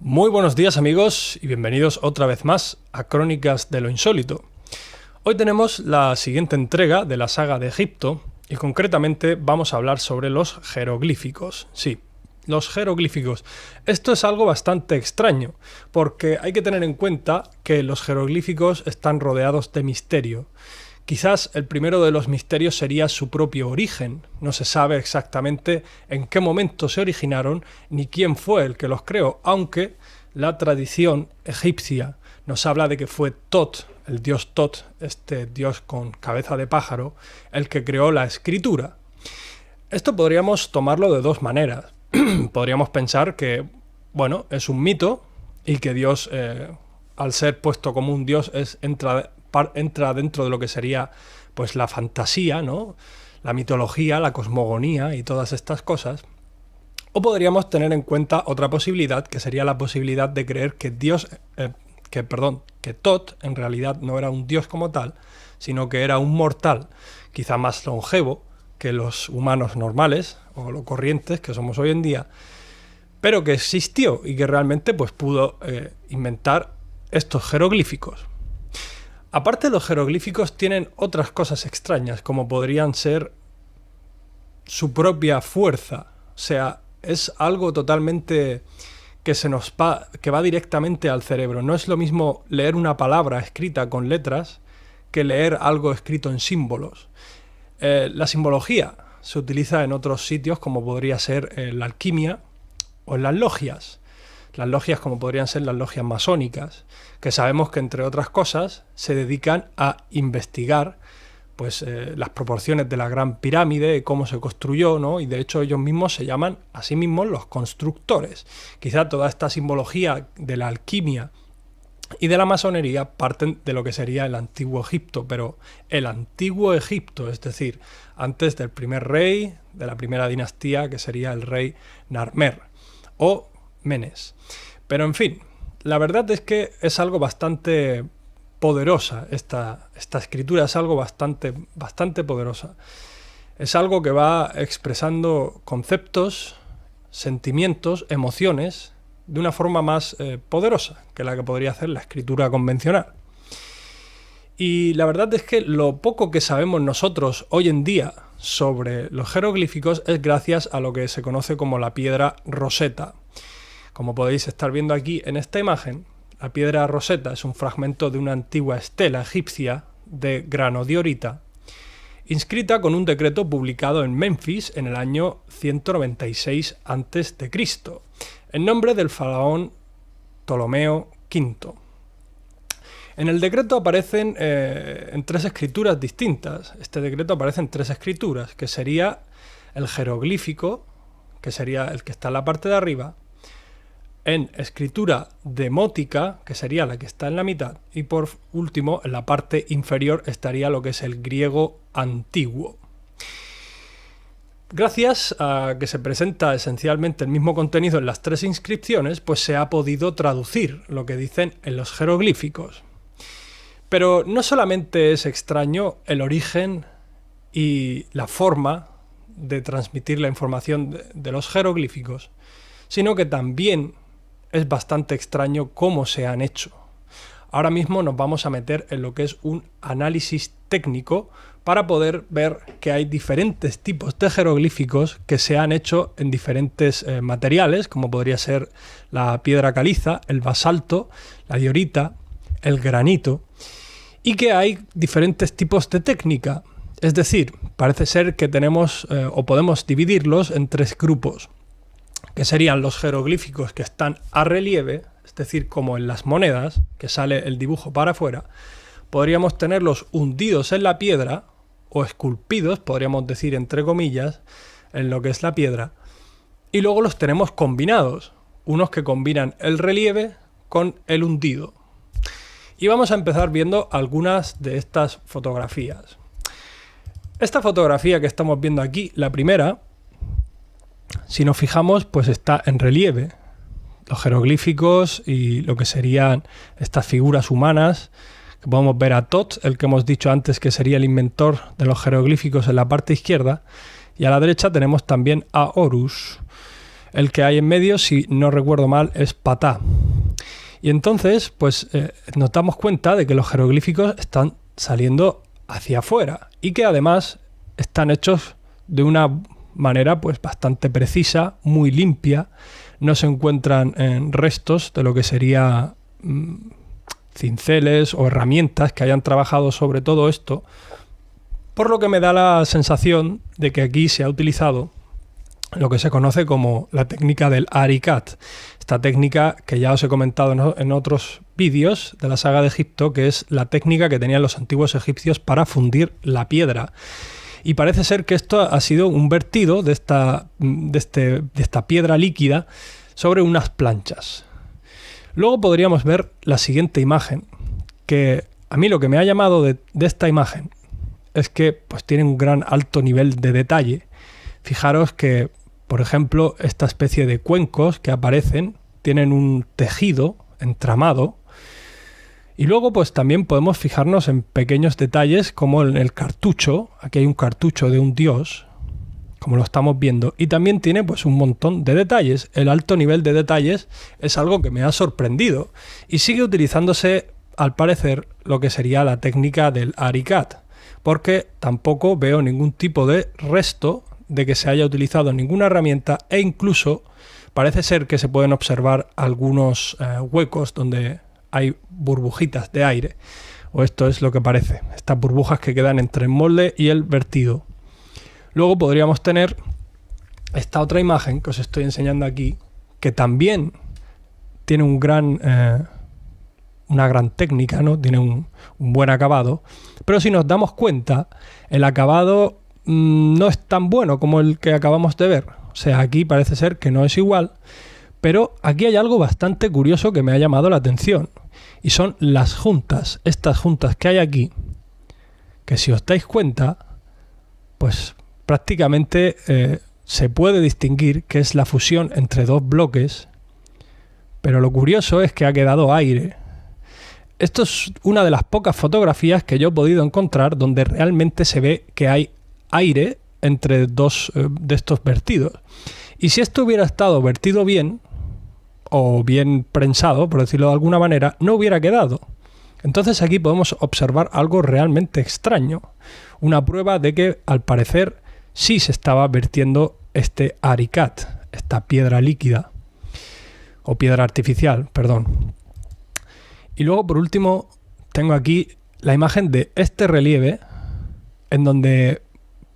Muy buenos días amigos y bienvenidos otra vez más a Crónicas de lo Insólito. Hoy tenemos la siguiente entrega de la saga de Egipto y concretamente vamos a hablar sobre los jeroglíficos. Sí, los jeroglíficos. Esto es algo bastante extraño porque hay que tener en cuenta que los jeroglíficos están rodeados de misterio. Quizás el primero de los misterios sería su propio origen. No se sabe exactamente en qué momento se originaron ni quién fue el que los creó, aunque la tradición egipcia nos habla de que fue Tot, el dios Tot, este dios con cabeza de pájaro, el que creó la escritura. Esto podríamos tomarlo de dos maneras. Podríamos pensar que, bueno, es un mito y que Dios, al ser puesto como un dios, entra dentro de lo que sería pues la fantasía, ¿no? La mitología, la cosmogonía y todas estas cosas. O podríamos tener en cuenta otra posibilidad, que sería la posibilidad de creer que que Tot en realidad no era un dios como tal, sino que era un mortal, quizá más longevo que los humanos normales o los corrientes que somos hoy en día, pero que existió y que realmente pues pudo inventar estos jeroglíficos. Aparte, los jeroglíficos tienen otras cosas extrañas, como podrían ser su propia fuerza. O sea, es algo totalmente que va directamente al cerebro. No es lo mismo leer una palabra escrita con letras que leer algo escrito en símbolos. La simbología se utiliza en otros sitios, como podría ser la alquimia o en las logias. Las logias como podrían ser las logias masónicas, que sabemos que entre otras cosas se dedican a investigar pues, las proporciones de la Gran Pirámide, cómo se construyó, ¿no? Y de hecho ellos mismos se llaman a sí mismos los constructores. Quizá toda esta simbología de la alquimia y de la masonería parten de lo que sería el antiguo Egipto, pero el antiguo Egipto, es decir, antes del primer rey de la primera dinastía, que sería el rey Narmer o Menes. Pero en fin, la verdad es que es algo bastante poderosa esta escritura, es algo bastante poderosa. Es algo que va expresando conceptos, sentimientos, emociones de una forma más poderosa que la que podría hacer la escritura convencional. Y la verdad es que lo poco que sabemos nosotros hoy en día sobre los jeroglíficos es gracias a lo que se conoce como la piedra Rosetta. Como podéis estar viendo aquí en esta imagen, la piedra Rosetta es un fragmento de una antigua estela egipcia de grano diorita, inscrita con un decreto publicado en Memphis en el año 196 a.C., en nombre del faraón Ptolomeo V. En el decreto aparecen en tres escrituras distintas. Este decreto aparece en tres escrituras, que sería el jeroglífico, que sería el que está en la parte de arriba, en escritura demótica, que sería la que está en la mitad, y por último, en la parte inferior estaría lo que es el griego antiguo. Gracias a que se presenta esencialmente el mismo contenido en las tres inscripciones, pues se ha podido traducir lo que dicen en los jeroglíficos. Pero no solamente es extraño el origen y la forma de transmitir la información de los jeroglíficos, sino que también es bastante extraño cómo se han hecho. Ahora mismo nos vamos a meter en lo que es un análisis técnico para poder ver que hay diferentes tipos de jeroglíficos que se han hecho en diferentes materiales, como podría ser la piedra caliza, el basalto, la diorita, el granito, y que hay diferentes tipos de técnica. Es decir, parece ser que tenemos o podemos dividirlos en tres grupos, que serían los jeroglíficos que están a relieve, es decir, como en las monedas, que sale el dibujo para afuera. Podríamos tenerlos hundidos en la piedra, o esculpidos, podríamos decir entre comillas, en lo que es la piedra. Y luego los tenemos combinados, unos que combinan el relieve con el hundido. Y vamos a empezar viendo algunas de estas fotografías. Esta fotografía que estamos viendo aquí, la primera, si nos fijamos, pues está en relieve. Los jeroglíficos y lo que serían estas figuras humanas, que podemos ver a Tot, el que hemos dicho antes que sería el inventor de los jeroglíficos en la parte izquierda, y a la derecha tenemos también a Horus. El que hay en medio, si no recuerdo mal, es Patá. Y entonces, pues nos damos cuenta de que los jeroglíficos están saliendo hacia afuera y que además están hechos de una manera pues bastante precisa, muy limpia. No se encuentran restos de lo que sería cinceles o herramientas que hayan trabajado sobre todo esto, por lo que me da la sensación de que aquí se ha utilizado lo que se conoce como la técnica del ARICAT. Esta técnica que ya os he comentado en otros vídeos de la saga de Egipto, que es la técnica que tenían los antiguos egipcios para fundir la piedra. Y parece ser que esto ha sido un vertido de esta piedra líquida sobre unas planchas. Luego podríamos ver la siguiente imagen, que a mí lo que me ha llamado de esta imagen es que pues tiene un gran alto nivel de detalle. Fijaros que, por ejemplo, esta especie de cuencos que aparecen tienen un tejido entramado. Y luego pues también podemos fijarnos en pequeños detalles como en el cartucho. Aquí hay un cartucho de un dios, como lo estamos viendo. Y también tiene pues un montón de detalles. El alto nivel de detalles es algo que me ha sorprendido. Y sigue utilizándose, al parecer, lo que sería la técnica del ARICAT. Porque tampoco veo ningún tipo de resto de que se haya utilizado ninguna herramienta, e incluso parece ser que se pueden observar algunos huecos donde hay burbujitas de aire, o esto es lo que parece, estas burbujas que quedan entre el molde y el vertido. Luego podríamos tener esta otra imagen que os estoy enseñando aquí, que también tiene una gran técnica, ¿no? Tiene un buen acabado, pero si nos damos cuenta, el acabado no es tan bueno como el que acabamos de ver. O sea, aquí parece ser que no es igual, pero aquí hay algo bastante curioso que me ha llamado la atención, y son las juntas, estas juntas que hay aquí, que si os dais cuenta, pues prácticamente se puede distinguir que es la fusión entre dos bloques, pero lo curioso es que ha quedado aire. Esto es una de las pocas fotografías que yo he podido encontrar donde realmente se ve que hay aire entre dos de estos vertidos. Y si esto hubiera estado vertido bien, o bien prensado, por decirlo de alguna manera, no hubiera quedado. Entonces aquí podemos observar algo realmente extraño. Una prueba de que, al parecer, sí se estaba vertiendo este ARICAT, esta piedra líquida, o piedra artificial, perdón. Y luego, por último, tengo aquí la imagen de este relieve, en donde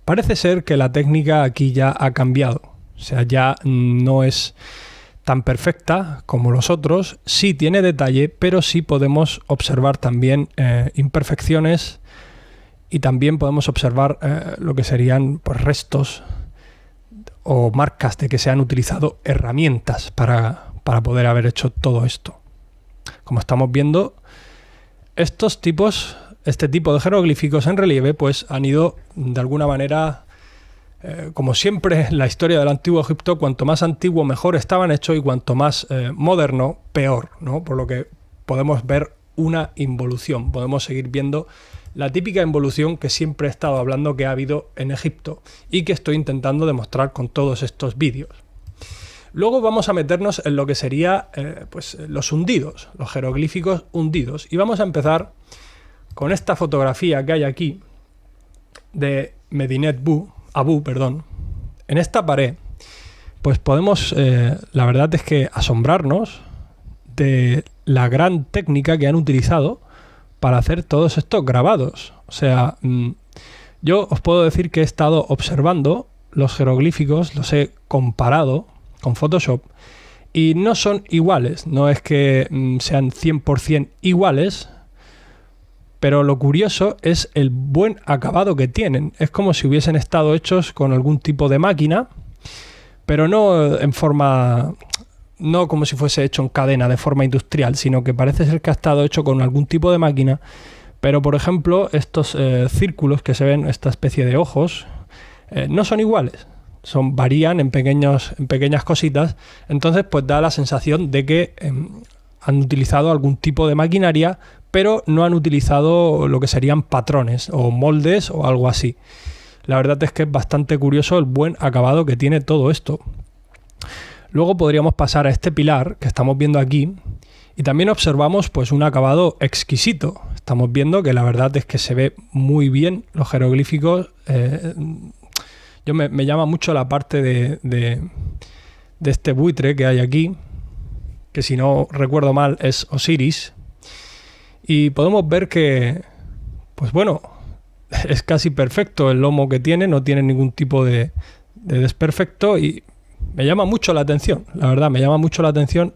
parece ser que la técnica aquí ya ha cambiado. O sea, ya no es tan perfecta como los otros. Sí tiene detalle, pero sí podemos observar también imperfecciones, y también podemos observar lo que serían pues, restos o marcas de que se han utilizado herramientas para poder haber hecho todo esto. Como estamos viendo, este tipo de jeroglíficos en relieve pues han ido de alguna manera, como siempre en la historia del Antiguo Egipto, cuanto más antiguo mejor estaban hechos, y cuanto más moderno peor, ¿no? Por lo que podemos ver una involución, podemos seguir viendo la típica involución que siempre he estado hablando que ha habido en Egipto y que estoy intentando demostrar con todos estos vídeos. Luego vamos a meternos en lo que sería pues los hundidos, los jeroglíficos hundidos, y vamos a empezar con esta fotografía que hay aquí de Medinet Habu. En esta pared pues podemos, la verdad es que asombrarnos de la gran técnica que han utilizado para hacer todos estos grabados. O sea, yo os puedo decir que he estado observando los jeroglíficos, los he comparado con Photoshop, y no son iguales, no es que sean 100% iguales, pero lo curioso es el buen acabado que tienen. Es como si hubiesen estado hechos con algún tipo de máquina, pero no en forma, no como si fuese hecho en cadena de forma industrial, sino que parece ser que ha estado hecho con algún tipo de máquina. Pero por ejemplo, estos círculos que se ven, esta especie de ojos, no son iguales. Varían en pequeñas cositas. Entonces pues da la sensación de que han utilizado algún tipo de maquinaria, pero no han utilizado lo que serían patrones o moldes o algo así. La verdad es que es bastante curioso el buen acabado que tiene todo esto. Luego podríamos pasar a este pilar que estamos viendo aquí y también observamos pues un acabado exquisito. Estamos viendo que la verdad es que se ve muy bien los jeroglíficos. Me llama mucho la parte de este buitre que hay aquí, que si no recuerdo mal es Osiris. Y podemos ver que, pues bueno, es casi perfecto el lomo que tiene, no tiene ningún tipo de desperfecto y me llama mucho la atención, la verdad, me llama mucho la atención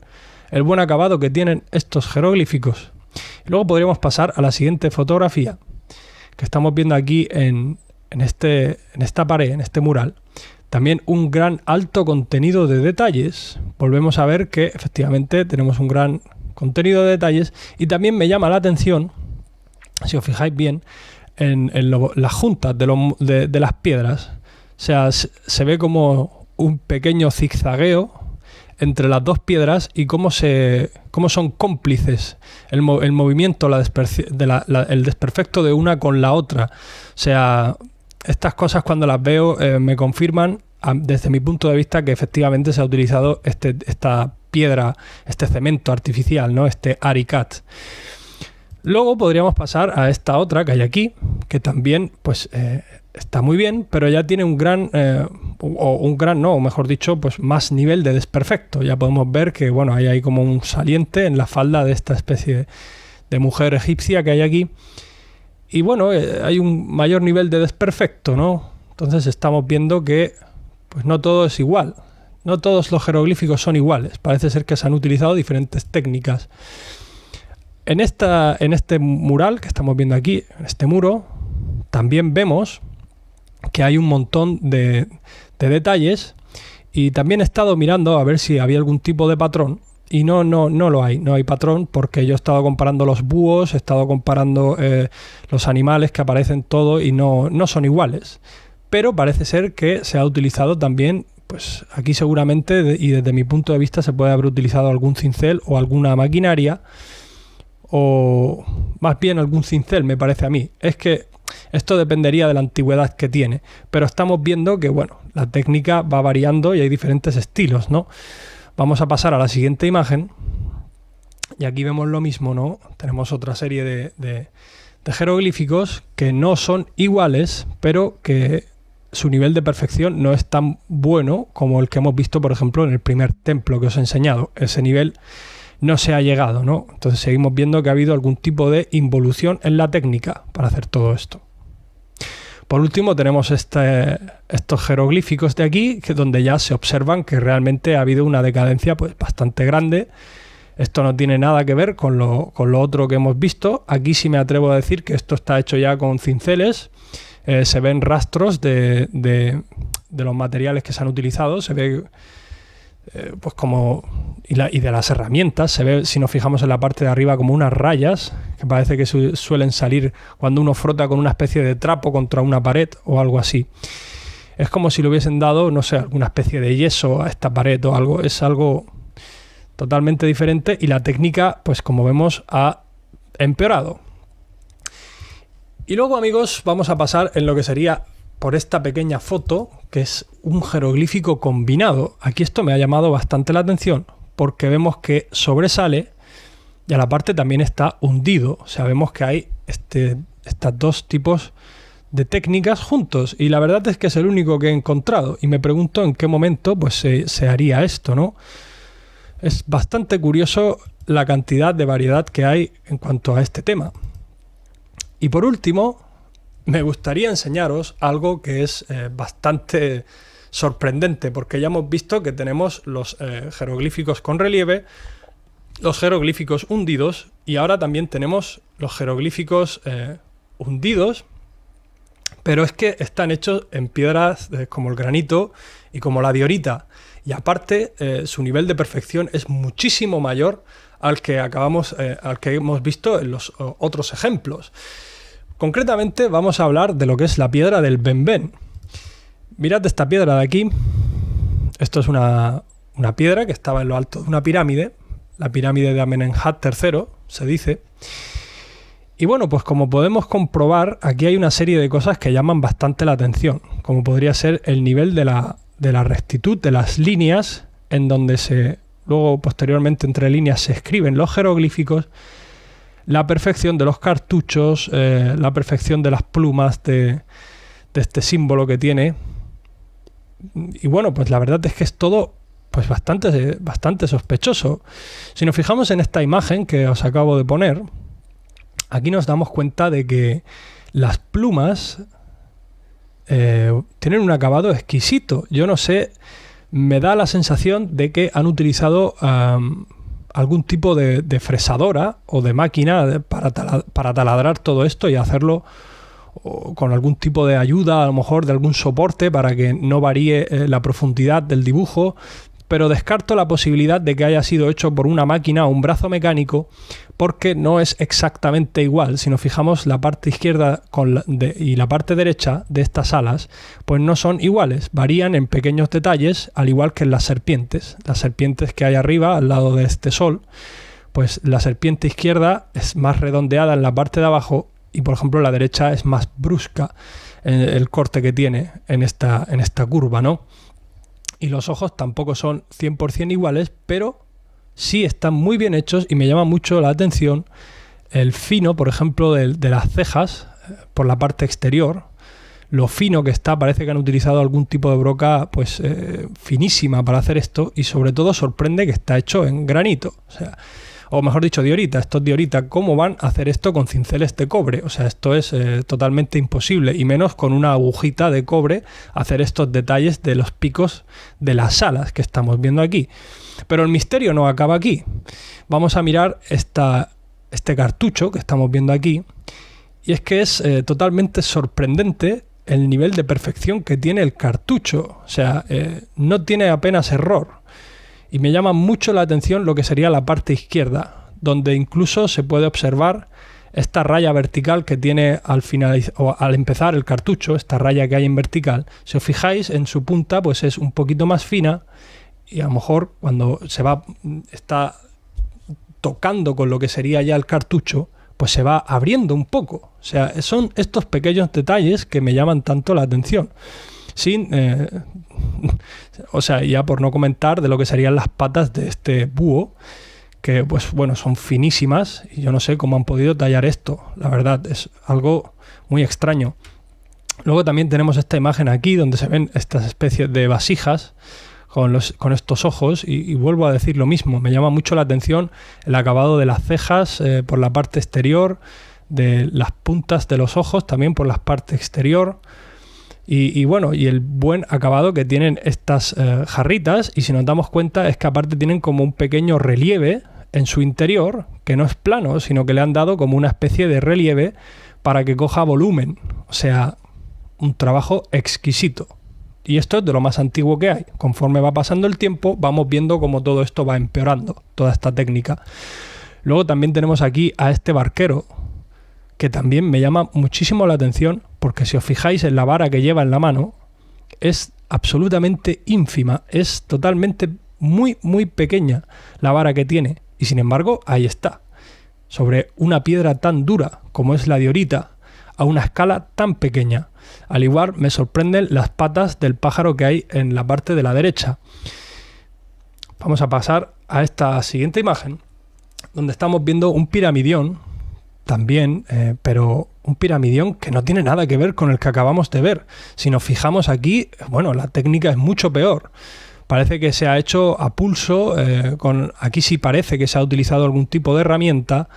el buen acabado que tienen estos jeroglíficos. Y luego podríamos pasar a la siguiente fotografía que estamos viendo aquí en esta pared, en este mural. También un gran alto contenido de detalles. Volvemos a ver que efectivamente tenemos un gran contenido de detalles y también me llama la atención, si os fijáis bien, en las juntas de las piedras. O sea, se ve como un pequeño zigzagueo entre las dos piedras y cómo son cómplices el movimiento, el desperfecto de una con la otra. O sea, estas cosas cuando las veo me confirman desde mi punto de vista que efectivamente se ha utilizado esta piedra, este cemento artificial, ¿no? Este AriCat. Luego podríamos pasar a esta otra que hay aquí, que también pues está muy bien, pero ya tiene mejor dicho, pues más nivel de desperfecto. Ya podemos ver que bueno, hay como un saliente en la falda de esta especie de mujer egipcia que hay aquí. Y bueno, hay un mayor nivel de desperfecto, ¿no? Entonces estamos viendo que pues no todo es igual. No todos los jeroglíficos son iguales. Parece ser que se han utilizado diferentes técnicas. En este mural que estamos viendo aquí, en este muro, también vemos que hay un montón de detalles y también he estado mirando a ver si había algún tipo de patrón y no lo hay, no hay patrón porque yo he estado comparando los búhos, he estado comparando los animales que aparecen todo y no son iguales, pero parece ser que se ha utilizado también, pues aquí seguramente y desde mi punto de vista se puede haber utilizado algún cincel o alguna maquinaria o más bien algún cincel, me parece a mí. Es que esto dependería de la antigüedad que tiene, pero estamos viendo que bueno, la técnica va variando y hay diferentes estilos, ¿no? Vamos a pasar a la siguiente imagen y aquí vemos lo mismo, ¿no? Tenemos otra serie de jeroglíficos que no son iguales, pero que su nivel de perfección no es tan bueno como el que hemos visto, por ejemplo, en el primer templo que os he enseñado. Ese nivel no se ha llegado, ¿no? Entonces seguimos viendo que ha habido algún tipo de involución en la técnica para hacer todo esto. Por último tenemos estos jeroglíficos de aquí, donde ya se observan que realmente ha habido una decadencia pues bastante grande. Esto no tiene nada que ver con lo otro que hemos visto. Aquí sí me atrevo a decir que esto está hecho ya con cinceles. Se ven rastros de los materiales que se han utilizado. Se ve pues como y de las herramientas. Se ve, si nos fijamos en la parte de arriba, como unas rayas que parece que suelen salir cuando uno frota con una especie de trapo contra una pared o algo así. Es como si le hubiesen dado, no sé, alguna especie de yeso a esta pared o algo. Es algo totalmente diferente y la técnica, pues como vemos, ha empeorado. Y luego, amigos, vamos a pasar en lo que sería por esta pequeña foto, que es un jeroglífico combinado. Aquí esto me ha llamado bastante la atención porque vemos que sobresale y a la parte también está hundido. O sea, vemos que hay estos dos tipos de técnicas juntos y la verdad es que es el único que he encontrado y me pregunto en qué momento pues se haría esto, ¿no? Es bastante curioso la cantidad de variedad que hay en cuanto a este tema. Y por último, me gustaría enseñaros algo que es bastante sorprendente, porque ya hemos visto que tenemos los jeroglíficos con relieve, los jeroglíficos hundidos, y ahora también tenemos los jeroglíficos hundidos, pero es que están hechos en piedras como el granito y como la diorita, y aparte su nivel de perfección es muchísimo mayor al que hemos visto en los otros ejemplos. Concretamente vamos a hablar de lo que es la piedra del Benben. Mirad esta piedra de aquí. Esto es una piedra que estaba en lo alto de una pirámide, la pirámide de Amenemhat III, se dice. Y bueno, pues como podemos comprobar, aquí hay una serie de cosas que llaman bastante la atención, como podría ser el nivel de la rectitud de las líneas en donde luego posteriormente entre líneas se escriben los jeroglíficos, la perfección de los cartuchos, la perfección de las plumas de este símbolo que tiene. Y bueno, pues la verdad es que es todo pues bastante sospechoso. Si nos fijamos en esta imagen que os acabo de poner, aquí nos damos cuenta de que las plumas tienen un acabado exquisito. Yo no sé, me da la sensación de que han utilizado algún tipo de fresadora o de máquina para taladrar todo esto y hacerlo con algún tipo de ayuda, a lo mejor de algún soporte para que no varíe la profundidad del dibujo, pero descarto la posibilidad de que haya sido hecho por una máquina o un brazo mecánico, porque no es exactamente igual. Si nos fijamos, la parte izquierda y la parte derecha de estas alas pues no son iguales, varían en pequeños detalles, al igual que en las serpientes que hay arriba al lado de este sol. Pues la serpiente izquierda es más redondeada en la parte de abajo y por ejemplo la derecha es más brusca el corte que tiene en esta curva, ¿no? Y los ojos tampoco son 100% iguales, pero sí están muy bien hechos y me llama mucho la atención el fino, por ejemplo, de las cejas por la parte exterior. Lo fino que está, parece que han utilizado algún tipo de broca pues finísima para hacer esto, y sobre todo sorprende que está hecho en granito. O mejor dicho, diorita. Estos diorita, ¿cómo van a hacer esto con cinceles de cobre? O sea, esto es totalmente imposible, y menos con una agujita de cobre hacer estos detalles de los picos de las alas que estamos viendo aquí. Pero el misterio no acaba aquí. Vamos a mirar este cartucho que estamos viendo aquí, y es que es totalmente sorprendente el nivel de perfección que tiene el cartucho. O sea, no tiene apenas error. Y me llama mucho la atención lo que sería la parte izquierda, donde incluso se puede observar esta raya vertical que tiene al empezar el cartucho, esta raya que hay en vertical. Si os fijáis, en su punta pues es un poquito más fina, y a lo mejor cuando está tocando con lo que sería ya el cartucho, pues se va abriendo un poco. O sea, son estos pequeños detalles que me llaman tanto la atención. O sea, ya por no comentar de lo que serían las patas de este búho, que pues bueno, son finísimas, y yo no sé cómo han podido tallar esto. La verdad, es algo muy extraño. Luego también tenemos esta imagen aquí donde se ven estas especies de vasijas con estos ojos, y vuelvo a decir lo mismo. Me llama mucho la atención el acabado de las cejas por la parte exterior, de las puntas de los ojos también por la parte exterior. Y bueno, y el buen acabado que tienen estas jarritas, y si nos damos cuenta es que aparte tienen como un pequeño relieve en su interior, que no es plano, sino que le han dado como una especie de relieve para que coja volumen. O sea, un trabajo exquisito. Y esto es de lo más antiguo que hay. Conforme va pasando el tiempo, vamos viendo cómo todo esto va empeorando, toda esta técnica. Luego también tenemos aquí a este barquero, que también me llama muchísimo la atención, porque si os fijáis en la vara que lleva en la mano, es absolutamente ínfima, es totalmente muy, muy pequeña la vara que tiene, y sin embargo ahí está, sobre una piedra tan dura como es la diorita, a una escala tan pequeña. Al igual me sorprenden las patas del pájaro que hay en la parte de la derecha. Vamos a pasar a esta siguiente imagen, donde estamos viendo un piramidión también, pero un piramidión que no tiene nada que ver con el que acabamos de ver. Si nos fijamos aquí, bueno, la técnica es mucho peor. Parece que se ha hecho a pulso, aquí sí parece que se ha utilizado algún tipo de herramienta,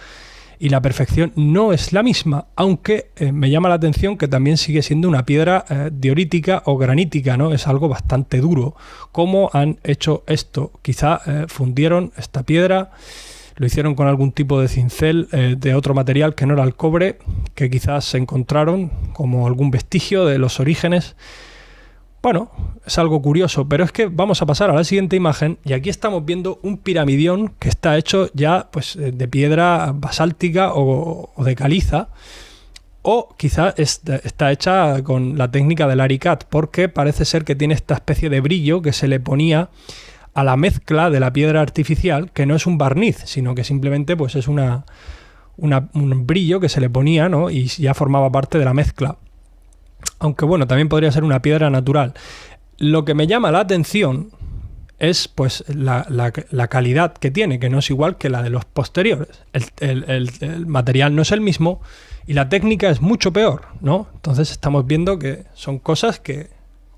y la perfección no es la misma, aunque me llama la atención que también sigue siendo una piedra diorítica o granítica, ¿no? Es algo bastante duro. ¿Cómo han hecho esto? Quizá fundieron esta piedra, lo hicieron con algún tipo de cincel de otro material que no era el cobre, que quizás se encontraron como algún vestigio de los orígenes. Bueno, es algo curioso, pero es que vamos a pasar a la siguiente imagen, y aquí estamos viendo un piramidión que está hecho ya pues de piedra basáltica o de caliza, o quizá está hecha con la técnica del Aricat, porque parece ser que tiene esta especie de brillo que se le ponía a la mezcla de la piedra artificial, que no es un barniz, sino que simplemente pues es un brillo que se le ponía, ¿no? Y ya formaba parte de la mezcla. Aunque bueno, también podría ser una piedra natural. Lo que me llama la atención es pues la calidad que tiene, que no es igual que la de los posteriores. El material no es el mismo y la técnica es mucho peor, ¿no? Entonces estamos viendo que son cosas que,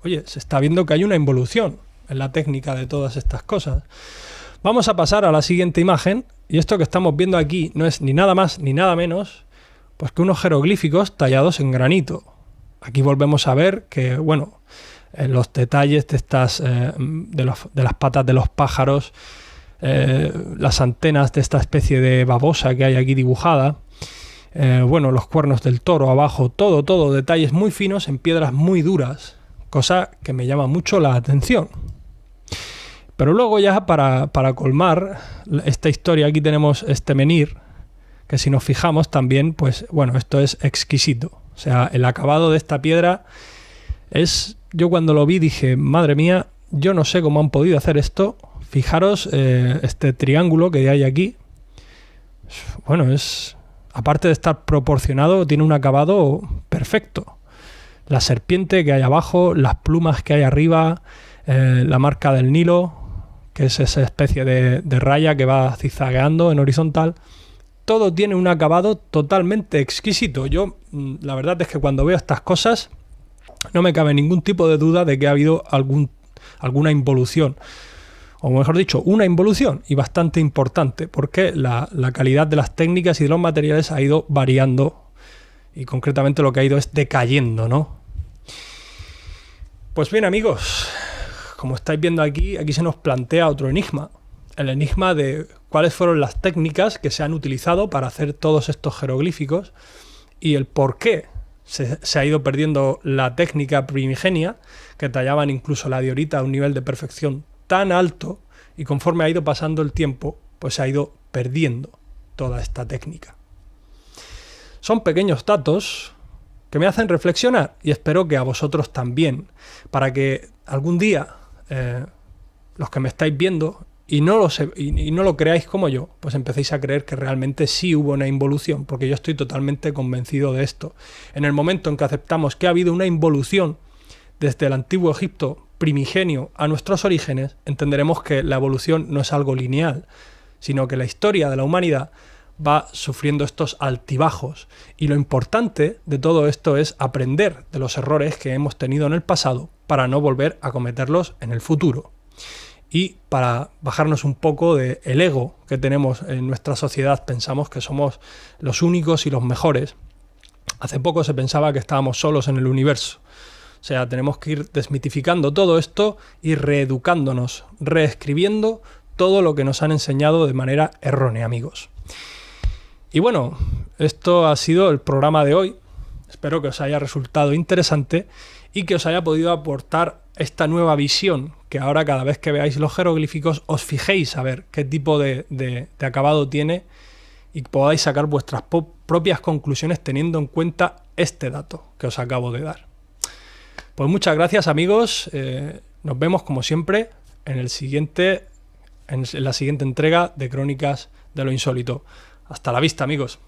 oye, se está viendo que hay una involución en la técnica de todas estas cosas. Vamos a pasar a la siguiente imagen, y esto que estamos viendo aquí no es ni nada más ni nada menos pues que unos jeroglíficos tallados en granito. Aquí volvemos a ver que, bueno, los detalles de estas de las patas de los pájaros, las antenas de esta especie de babosa que hay aquí dibujada, bueno, los cuernos del toro abajo, todo detalles muy finos en piedras muy duras, cosa que me llama mucho la atención. Pero luego ya para colmar esta historia, aquí tenemos este menhir, que si nos fijamos también, pues bueno, esto es exquisito. O sea, el acabado de esta piedra es... Yo cuando lo vi dije, madre mía, yo no sé cómo han podido hacer esto. Fijaros este triángulo que hay aquí. Bueno, es... Aparte de estar proporcionado, tiene un acabado perfecto. La serpiente que hay abajo, las plumas que hay arriba, la marca del Nilo, que es esa especie de raya que va zigzagueando en horizontal. Todo tiene un acabado totalmente exquisito. Yo, la verdad es que cuando veo estas cosas, no me cabe ningún tipo de duda de que ha habido alguna involución. O mejor dicho, una involución, y bastante importante, porque la calidad de las técnicas y de los materiales ha ido variando, y concretamente lo que ha ido es decayendo, ¿no? Pues bien, amigos, como estáis viendo aquí se nos plantea otro enigma. El enigma de cuáles fueron las técnicas que se han utilizado para hacer todos estos jeroglíficos y el por qué se ha ido perdiendo la técnica primigenia, que tallaban incluso la diorita a un nivel de perfección tan alto, y conforme ha ido pasando el tiempo, pues se ha ido perdiendo toda esta técnica. Son pequeños datos que me hacen reflexionar, y espero que a vosotros también, para que algún día los que me estáis viendo y no lo creáis como yo, pues empecéis a creer que realmente sí hubo una involución, porque yo estoy totalmente convencido de esto. En el momento en que aceptamos que ha habido una involución desde el antiguo Egipto primigenio a nuestros orígenes, entenderemos que la evolución no es algo lineal, sino que la historia de la humanidad va sufriendo estos altibajos, y lo importante de todo esto es aprender de los errores que hemos tenido en el pasado para no volver a cometerlos en el futuro. Y para bajarnos un poco del ego que tenemos en nuestra sociedad, pensamos que somos los únicos y los mejores. Hace poco se pensaba que estábamos solos en el universo. O sea, tenemos que ir desmitificando todo esto y reeducándonos, reescribiendo todo lo que nos han enseñado de manera errónea, amigos. Y bueno, esto ha sido el programa de hoy. Espero que os haya resultado interesante y que os haya podido aportar esta nueva visión, que ahora cada vez que veáis los jeroglíficos os fijéis a ver qué tipo de acabado tiene y podáis sacar vuestras propias conclusiones teniendo en cuenta este dato que os acabo de dar. Pues muchas gracias, amigos. Nos vemos como siempre en la siguiente entrega de Crónicas de lo Insólito. Hasta la vista, amigos.